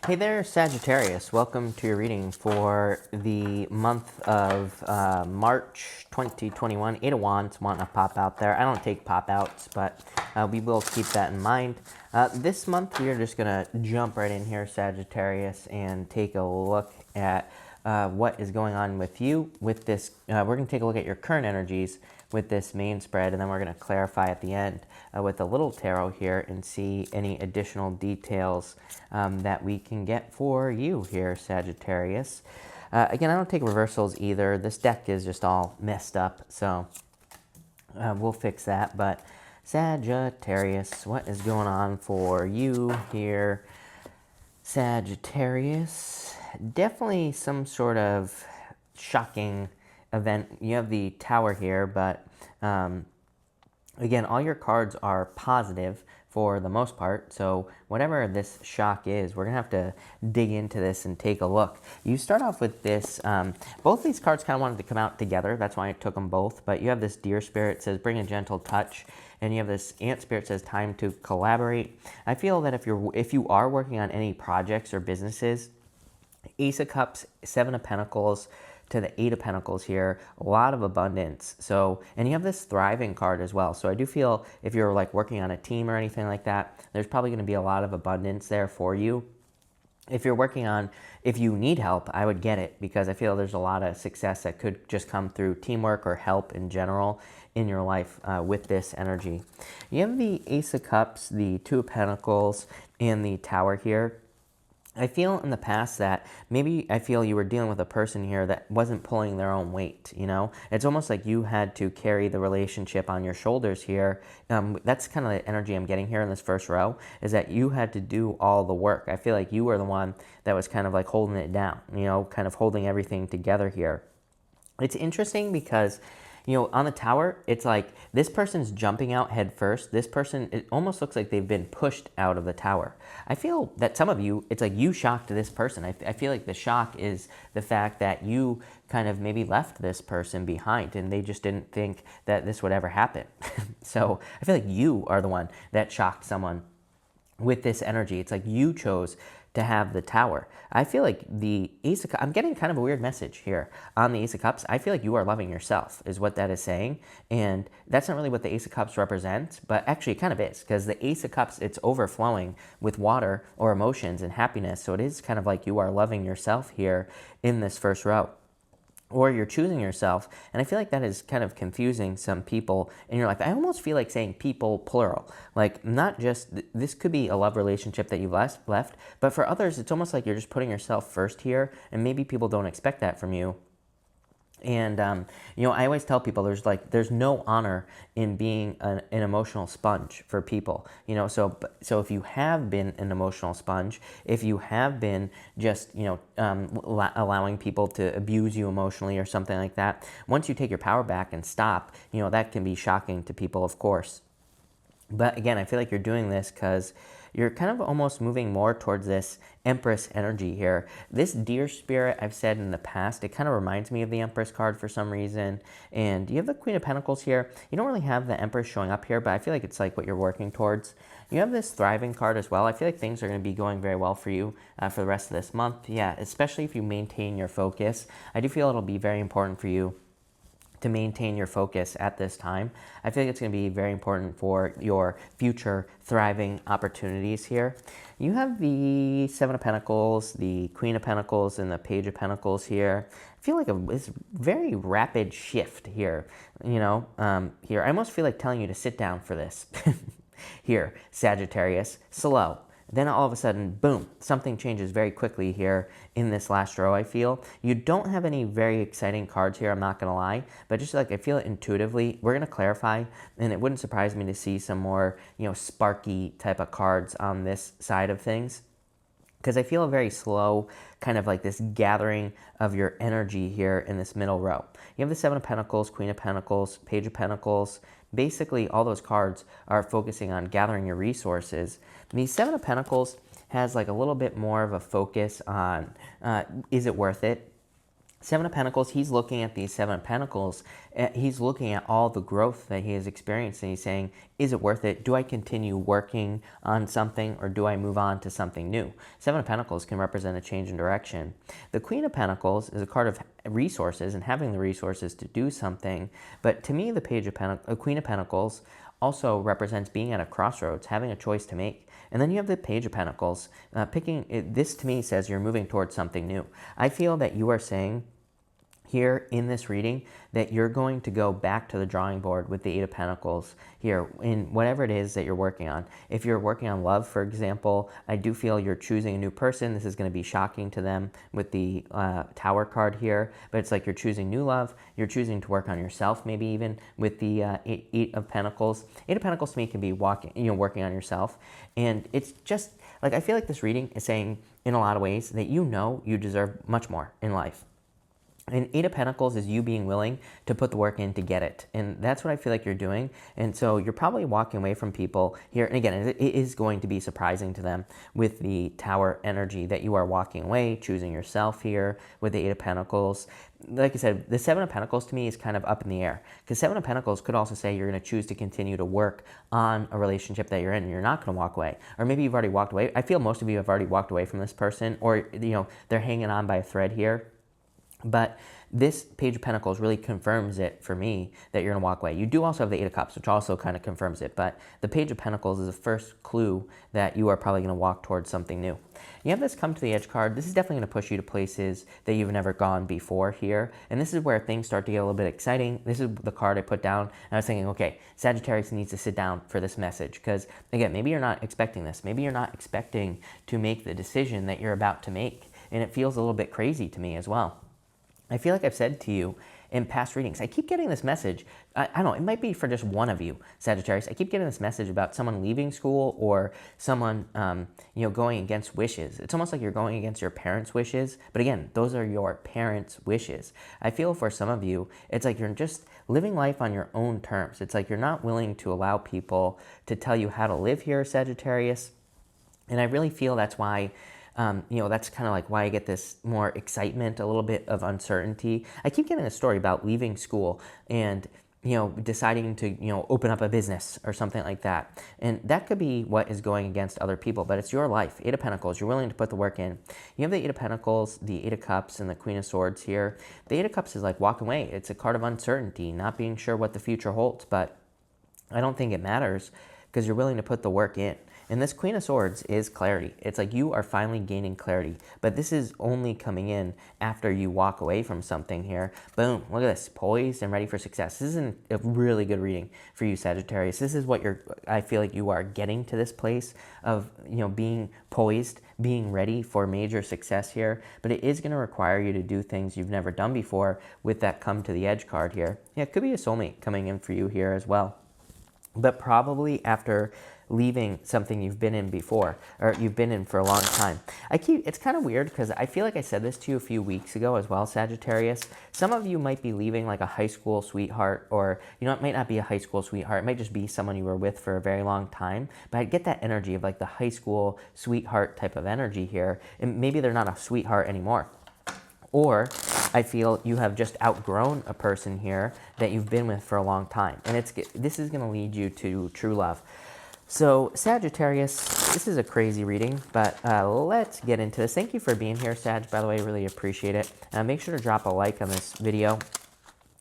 Hey there, Sagittarius. Welcome to your reading for the month of March 2021. Eight of Wands wanting to pop out there. I don't take pop outs, but we will keep that in mind. This month, we are just going to jump right in here, Sagittarius, and take a look at what is going on with you with this. We're going to take a look at your current energies with this main spread, and then we're going to clarify at the end with a little tarot here and see any additional details that we can get for you here, Sagittarius. Again, I don't take reversals either. This deck is just all messed up, so we'll fix that. But Sagittarius, what is going on for you here, Sagittarius? Definitely some sort of shocking event. You have the Tower here, but again, all your cards are positive for the most part. So whatever this shock is, we're gonna have to dig into this and take a look. You start off with this, both these cards kind of wanted to come out together. That's why I took them both. But you have this Deer Spirit, says bring a gentle touch. And you have this Ant Spirit, says time to collaborate. I feel that if you are working on any projects or businesses, Ace of Cups, Seven of Pentacles to the Eight of Pentacles here, a lot of abundance. So, and you have this thriving card as well. So I do feel if you're like working on a team or anything like that, there's probably going to be a lot of abundance there for you. If you're working on, if you need help, I would get it, because I feel there's a lot of success that could just come through teamwork or help in general in your life with this energy. You have the Ace of Cups, the Two of Pentacles, and the Tower here. I feel in the past that maybe I feel you were dealing with a person here that wasn't pulling their own weight, you know? It's almost like you had to carry the relationship on your shoulders here. That's kind of the energy I'm getting here in this first row, is that you had to do all the work. I feel like you were the one that was kind of like holding it down, you know, kind of holding everything together here. It's interesting because, you know, on the Tower, it's like this person's jumping out head first. This person, it almost looks like they've been pushed out of the Tower. I feel that some of you, it's like you shocked this person. I feel like the shock is the fact that you kind of maybe left this person behind and they just didn't think that this would ever happen. So I feel like you are the one that shocked someone with this energy. It's like you chose to have the Tower. I feel like the Ace of Cups, I'm getting kind of a weird message here on the Ace of Cups. I feel like you are loving yourself is what that is saying. And that's not really what the Ace of Cups represents, but actually it kind of is, because the Ace of Cups, it's overflowing with water or emotions and happiness. So it is kind of like you are loving yourself here in this first row, or you're choosing yourself. And I feel like that is kind of confusing some people in your life. I almost feel like saying people plural, like not just, this could be a love relationship that you've left, but for others, it's almost like you're just putting yourself first here, and maybe people don't expect that from you. And, you know, I always tell people there's no honor in being an emotional sponge for people, you know, so if you have been an emotional sponge, if you have been just, you know, allowing people to abuse you emotionally or something like that, once you take your power back and stop, you know, that can be shocking to people, of course. But again, I feel like you're doing this because you're kind of almost moving more towards this Empress energy here. This Deer Spirit, I've said in the past, it kind of reminds me of the Empress card for some reason. And you have the Queen of Pentacles here. You don't really have the Empress showing up here, but I feel like it's like what you're working towards. You have this Thriving card as well. I feel like things are going to be going very well for you for the rest of this month. Yeah, especially if you maintain your focus. I do feel it'll be very important for you to maintain your focus at this time. I feel like it's going to be very important for your future thriving opportunities here. You have the Seven of Pentacles, the Queen of Pentacles, and the Page of Pentacles here. I feel like it's a very rapid shift here, you know, here. I almost feel like telling you to sit down for this. Here, Sagittarius, slow. Then all of a sudden, boom, something changes very quickly here in this last row, I feel. You don't have any very exciting cards here, I'm not going to lie. But just like I feel it intuitively, we're going to clarify. And it wouldn't surprise me to see some more, you know, sparky type of cards on this side of things, because I feel a very slow, kind of like this gathering of your energy here in this middle row. You have the Seven of Pentacles, Queen of Pentacles, Page of Pentacles. Basically, all those cards are focusing on gathering your resources. And the Seven of Pentacles has like a little bit more of a focus on, is it worth it? Seven of Pentacles, he's looking at these Seven of Pentacles. He's looking at all the growth that he has experienced, and he's saying, is it worth it? Do I continue working on something, or do I move on to something new? Seven of Pentacles can represent a change in direction. The Queen of Pentacles is a card of resources and having the resources to do something. But to me, the Queen of Pentacles also represents being at a crossroads, having a choice to make. And then you have the Page of Pentacles. This to me says you're moving towards something new. I feel that you are saying here in this reading that you're going to go back to the drawing board with the Eight of Pentacles here in whatever it is that you're working on. If you're working on love, for example, I do feel you're choosing a new person. This is going to be shocking to them with the Tower card here, but it's like you're choosing new love. You're choosing to work on yourself, maybe even with the Eight of Pentacles. Eight of Pentacles to me can be working on yourself, and it's just like I feel like this reading is saying in a lot of ways that you know you deserve much more in life. And Eight of Pentacles is you being willing to put the work in to get it. And that's what I feel like you're doing. And so you're probably walking away from people here. And again, it is going to be surprising to them with the Tower energy that you are walking away, choosing yourself here with the Eight of Pentacles. Like I said, the Seven of Pentacles to me is kind of up in the air. Because Seven of Pentacles could also say you're going to choose to continue to work on a relationship that you're in and you're not going to walk away. Or maybe you've already walked away. I feel most of you have already walked away from this person, or they're hanging on by a thread here. But this Page of Pentacles really confirms it for me that you're going to walk away. You do also have the Eight of Cups, which also kind of confirms it. But the Page of Pentacles is the first clue that you are probably going to walk towards something new. You have this Come to the Edge card. This is definitely going to push you to places that you've never gone before here. And this is where things start to get a little bit exciting. This is the card I put down. And I was thinking, okay, Sagittarius needs to sit down for this message. Because, again, maybe you're not expecting this. Maybe you're not expecting to make the decision that you're about to make. And it feels a little bit crazy to me as well. I feel like I've said to you in past readings, I keep getting this message. I don't know, it might be for just one of you, Sagittarius. I keep getting this message about someone leaving school or someone, going against wishes. It's almost like you're going against your parents' wishes. But again, those are your parents' wishes. I feel for some of you, it's like you're just living life on your own terms. It's like you're not willing to allow people to tell you how to live here, Sagittarius. And I really feel that's why that's kind of like why I get this more excitement, a little bit of uncertainty. I keep getting a story about leaving school and, deciding to, open up a business or something like that. And that could be what is going against other people, but it's your life. Eight of Pentacles, you're willing to put the work in. You have the Eight of Pentacles, the Eight of Cups, and the Queen of Swords here. The Eight of Cups is like walking away. It's a card of uncertainty, not being sure what the future holds, but I don't think it matters because you're willing to put the work in. And this Queen of Swords is clarity. It's like you are finally gaining clarity. But this is only coming in after you walk away from something here. Boom, look at this, poised and ready for success. This is a really good reading for you, Sagittarius. This is what I feel like you are getting to this place of, being poised, being ready for major success here. But it is going to require you to do things you've never done before with that Come to the Edge card here. Yeah, it could be a soulmate coming in for you here as well. But probably after leaving something you've been in before, or you've been in for a long time. It's kind of weird because I feel like I said this to you a few weeks ago as well, Sagittarius. Some of you might be leaving like a high school sweetheart, or, it might not be a high school sweetheart. It might just be someone you were with for a very long time. But I get that energy of like the high school sweetheart type of energy here. And maybe they're not a sweetheart anymore. Or I feel you have just outgrown a person here that you've been with for a long time. And this is going to lead you to true love. So Sagittarius, this is a crazy reading, but let's get into this. Thank you for being here, Sag, by the way. Really appreciate it. Make sure to drop a like on this video.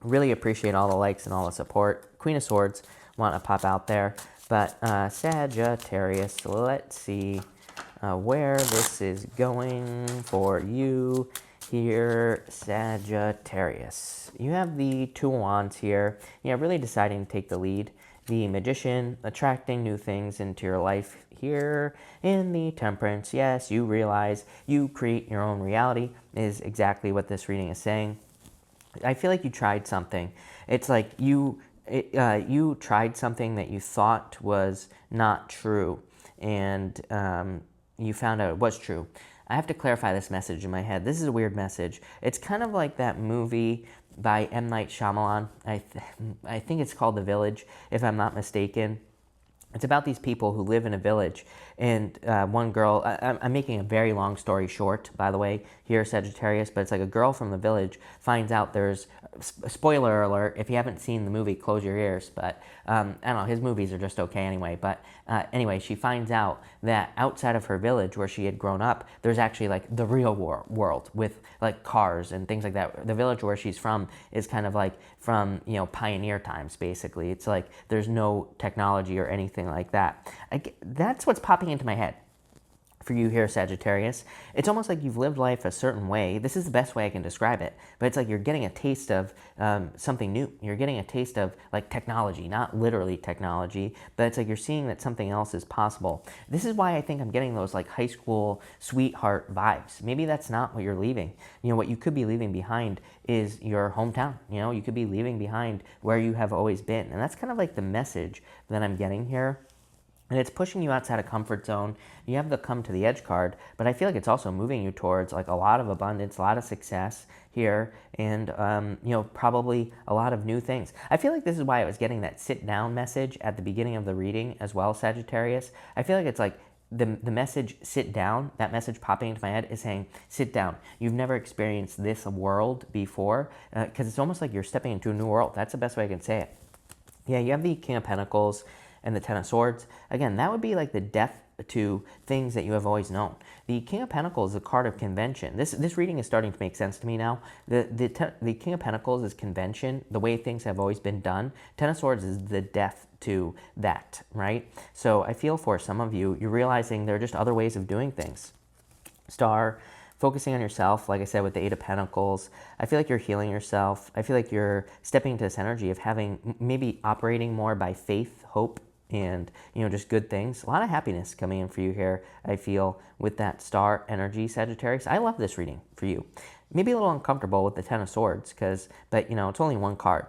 Really appreciate all the likes and all the support. Queen of Swords, want to pop out there. But Sagittarius, let's see where this is going for you here, Sagittarius. You have the Two of Wands here. Really deciding to take the lead. The Magician, attracting new things into your life here. In the Temperance, yes, you realize you create your own reality is exactly what this reading is saying. I feel like you tried something. It's like you tried something that you thought was not true, and you found out it was true. I have to clarify this message in my head. This is a weird message. It's kind of like that movie by M. Night Shyamalan. I think it's called The Village, if I'm not mistaken. It's about these people who live in a village, and one girl, I'm making a very long story short, by the way, here, Sagittarius, but it's like a girl from the village finds out there's, spoiler alert, if you haven't seen the movie, close your ears, but I don't know, his movies are just okay anyway, but anyway, she finds out that outside of her village where she had grown up, there's actually like the real world with like cars and things like that. The village where she's from is kind of like from, you know, pioneer times, basically. It's like there's no technology or anything like that. That's what's popping into my head for you here, Sagittarius. It's almost like you've lived life a certain way. This is the best way I can describe it, but it's like you're getting a taste of something new. You're getting a taste of like technology, not literally technology, but it's like you're seeing that something else is possible. This is why I think I'm getting those like high school sweetheart vibes. Maybe that's not what you're leaving. You know, what you could be leaving behind is your hometown. You know, you could be leaving behind where you have always been. And that's kind of like the message that I'm getting here. And it's pushing you outside of comfort zone. You have the come to the edge card, but I feel like it's also moving you towards like a lot of abundance, a lot of success here, and you know, probably a lot of new things. I feel like this is why I was getting that sit down message at the beginning of the reading as well, Sagittarius. I feel like it's like the message sit down, that message popping into my head is saying sit down. You've never experienced this world before, because it's almost like you're stepping into a new world. That's the best way I can say it. Yeah, you have the King of Pentacles and the Ten of Swords. Again, that would be like the death to things that you have always known. The King of Pentacles is a card of convention. This reading is starting to make sense to me now. The King of Pentacles is convention, the way things have always been done. Ten of Swords is the death to that, right? So I feel for some of you, you're realizing there are just other ways of doing things. Star, focusing on yourself, like I said, with the Eight of Pentacles. I feel like you're healing yourself. I feel like you're stepping into this energy of having, maybe operating more by faith, hope, and, you know, just good things. A lot of happiness coming in for you here, I feel, with that star energy, Sagittarius. I love this reading for you. Maybe a little uncomfortable with the Ten of Swords, but, you know, it's only one card.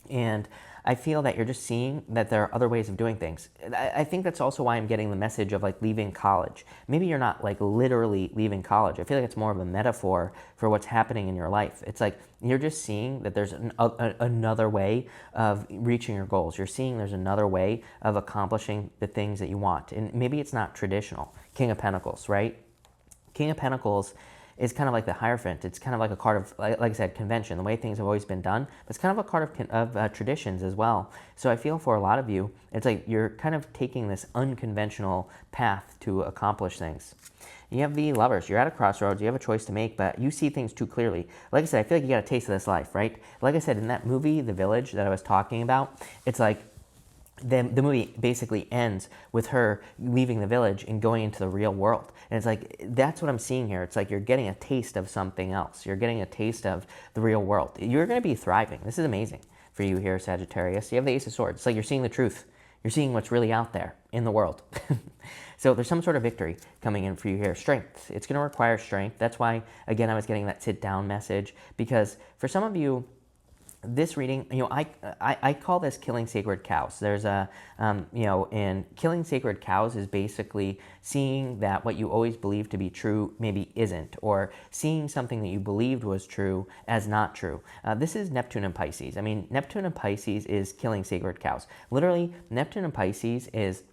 And I feel that you're just seeing that there are other ways of doing things. I think that's also why I'm getting the message of like leaving college. Maybe you're not like literally leaving college. I feel like it's more of a metaphor for what's happening in your life. It's like you're just seeing that there's another way of reaching your goals. You're seeing there's another way of accomplishing the things that you want. And maybe it's not traditional. King of Pentacles, right? King of Pentacles is kind of like the Hierophant. It's kind of like a card of, like I said, convention, the way things have always been done. But it's kind of a card of traditions as well. So I feel for a lot of you, it's like you're kind of taking this unconventional path to accomplish things. You have the Lovers. You're at a crossroads. You have a choice to make, but you see things too clearly. Like I said, I feel like you got a taste of this life, right? Like I said, in that movie, The Village, that I was talking about, it's like the movie basically ends with her leaving the village and going into the real world. And it's like, that's what I'm seeing here. It's like you're getting a taste of something else. You're getting a taste of the real world. You're going to be thriving. This is amazing for you here, Sagittarius. You have the Ace of Swords. It's like you're seeing the truth. You're seeing what's really out there in the world. So there's some sort of victory coming in for you here. Strength. It's going to require strength. That's why, again, I was getting that sit down message, because for some of you, this reading, you know, I call this killing sacred cows. There's a, you know, and killing sacred cows is basically seeing that what you always believed to be true maybe isn't, or seeing something that you believed was true as not true. This is Neptune and Pisces. I mean, Neptune and Pisces is killing sacred cows. Literally, Neptune and Pisces is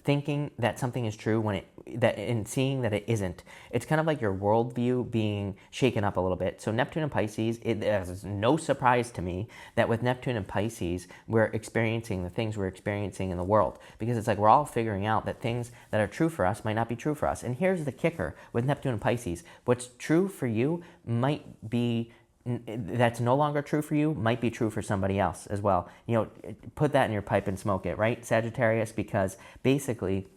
thinking that something is true when and seeing that it isn't. It's kind of like your worldview being shaken up a little bit. So Neptune and Pisces, it is no surprise to me that with Neptune and Pisces, we're experiencing the things we're experiencing in the world, because it's like we're all figuring out that things that are true for us might not be true for us. And here's the kicker with Neptune and Pisces. What's true for you might be that's no longer true for you might be true for somebody else as well. You know, put that in your pipe and smoke it, right, Sagittarius? Because basically,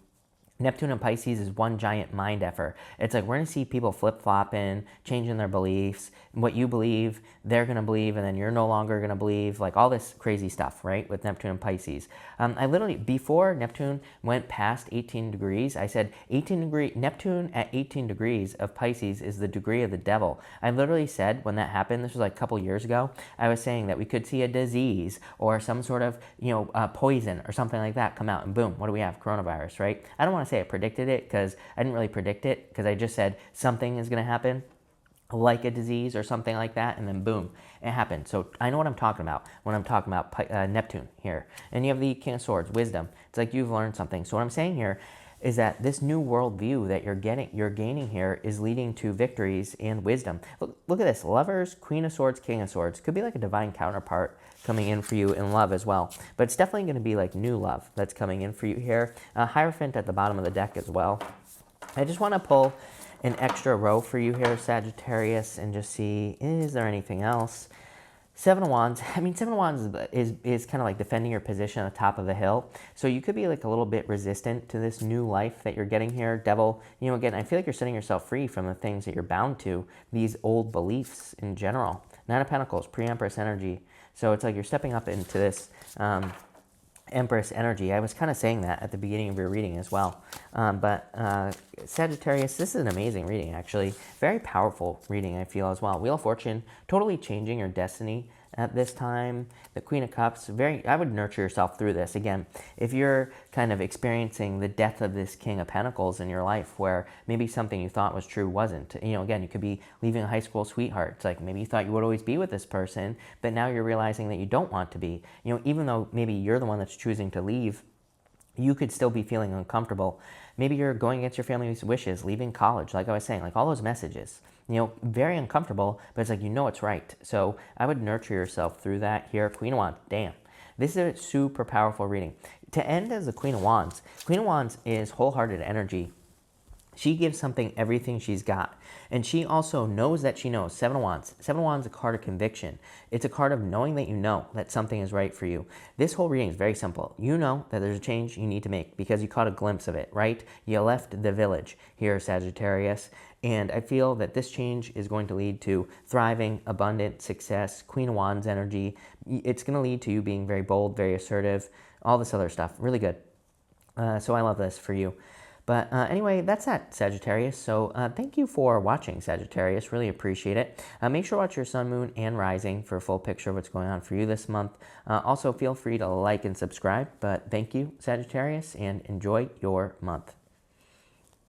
Neptune and Pisces is one giant mind effort. It's like we're going to see people flip-flopping, changing their beliefs. What you believe, they're going to believe, and then you're no longer going to believe, like all this crazy stuff, right, with Neptune and Pisces. I literally, before Neptune went past 18 degrees, I said Neptune at 18 degrees of Pisces is the degree of the devil. I literally said when that happened, this was like a couple years ago, I was saying that we could see a disease or some sort of, you know, poison or something like that come out, and boom, what do we have? Coronavirus, right? I don't want to say I predicted it, because I didn't really predict it, because I just said something is going to happen. like a disease or something like that, and then boom, it happened. So I know what I'm talking about when I'm talking about Neptune here. And you have the King of Swords, wisdom. It's like you've learned something. So what I'm saying here is that this new worldview that you're gaining here is leading to victories and wisdom. Look at this: Lovers, Queen of Swords, King of Swords. Could be like a divine counterpart coming in for you in love as well. But it's definitely going to be like new love that's coming in for you here. Hierophant at the bottom of the deck as well. I just want to pull an extra row for you here, Sagittarius, and just see, is there anything else? Seven of Wands. I mean, Seven of Wands is kind of like defending your position on the top of the hill. So you could be like a little bit resistant to this new life that you're getting here. Devil, again, I feel like you're setting yourself free from the things that you're bound to, these old beliefs in general. Nine of Pentacles, pre-Empress energy. So it's like you're stepping up into this Empress energy. I was kind of saying that at the beginning of your reading as well. But Sagittarius, this is an amazing reading, actually. Very powerful reading, I feel, as well. Wheel of Fortune, totally changing your destiny at this time. The Queen of Cups, I would nurture yourself through this. Again, if you're kind of experiencing the death of this King of Pentacles in your life, where maybe something you thought was true wasn't. Again, you could be leaving a high school sweetheart. It's like maybe you thought you would always be with this person, but now you're realizing that you don't want to be. Even though maybe you're the one that's choosing to leave, you could still be feeling uncomfortable. Maybe you're going against your family's wishes, leaving college, like I was saying, like all those messages. Very uncomfortable, but it's like, it's right. So I would nurture yourself through that here. Queen of Wands, damn. This is a super powerful reading. To end as the Queen of Wands is wholehearted energy. She gives something everything she's got. And she also knows that she knows. Seven of Wands. Seven of Wands is a card of conviction. It's a card of knowing that you know that something is right for you. This whole reading is very simple. You know that there's a change you need to make because you caught a glimpse of it, right? You left the village here, Sagittarius. And I feel that this change is going to lead to thriving, abundant success, Queen of Wands energy. It's going to lead to you being very bold, very assertive, all this other stuff. Really good. So I love this for you. But anyway, that's that, Sagittarius. So thank you for watching, Sagittarius. Really appreciate it. Make sure to watch your sun, moon, and rising for a full picture of what's going on for you this month. Also, feel free to like and subscribe. But thank you, Sagittarius, and enjoy your month.